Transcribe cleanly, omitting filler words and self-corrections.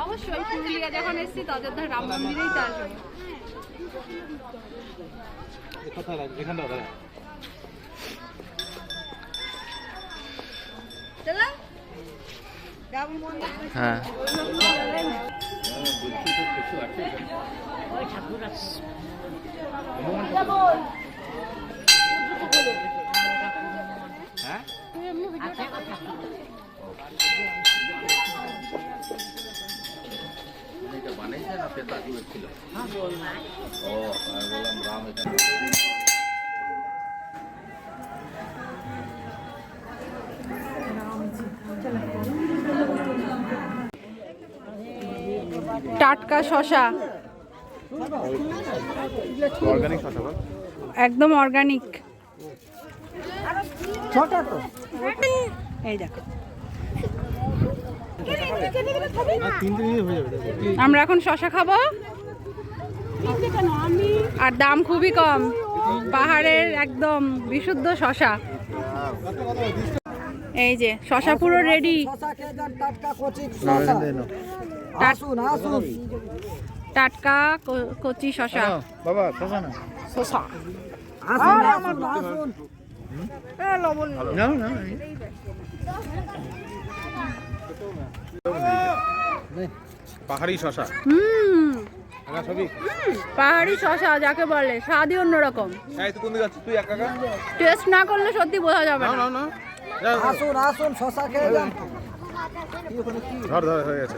অবশ্যই পুরুলিয়া যখন এসেছি অযোধ্যা রাম মন্দিরেই তো আসবো। হ্যাঁ টাটকা শশা, অর্গানিক শশা বল। একদম অর্গানিক। এই দেখো আমরা এখন শশা খাবো, আর দাম খুবই কম, পাহাড়ের একদম বিশুদ্ধ শশা। এই যে শশা পুরো রেডি, টাটকা কচি শশা। বাবা শশা না, শশা পাহাড়ি শশা। পাহাড়ি শশা যাকে বলে, স্বাদই অন্যরকম। টেস্ট না করলে সত্যি বোঝা যাবে না। আসুন আসুন শশা খেয়ে যান। ধর ধর হয়ে গেছে।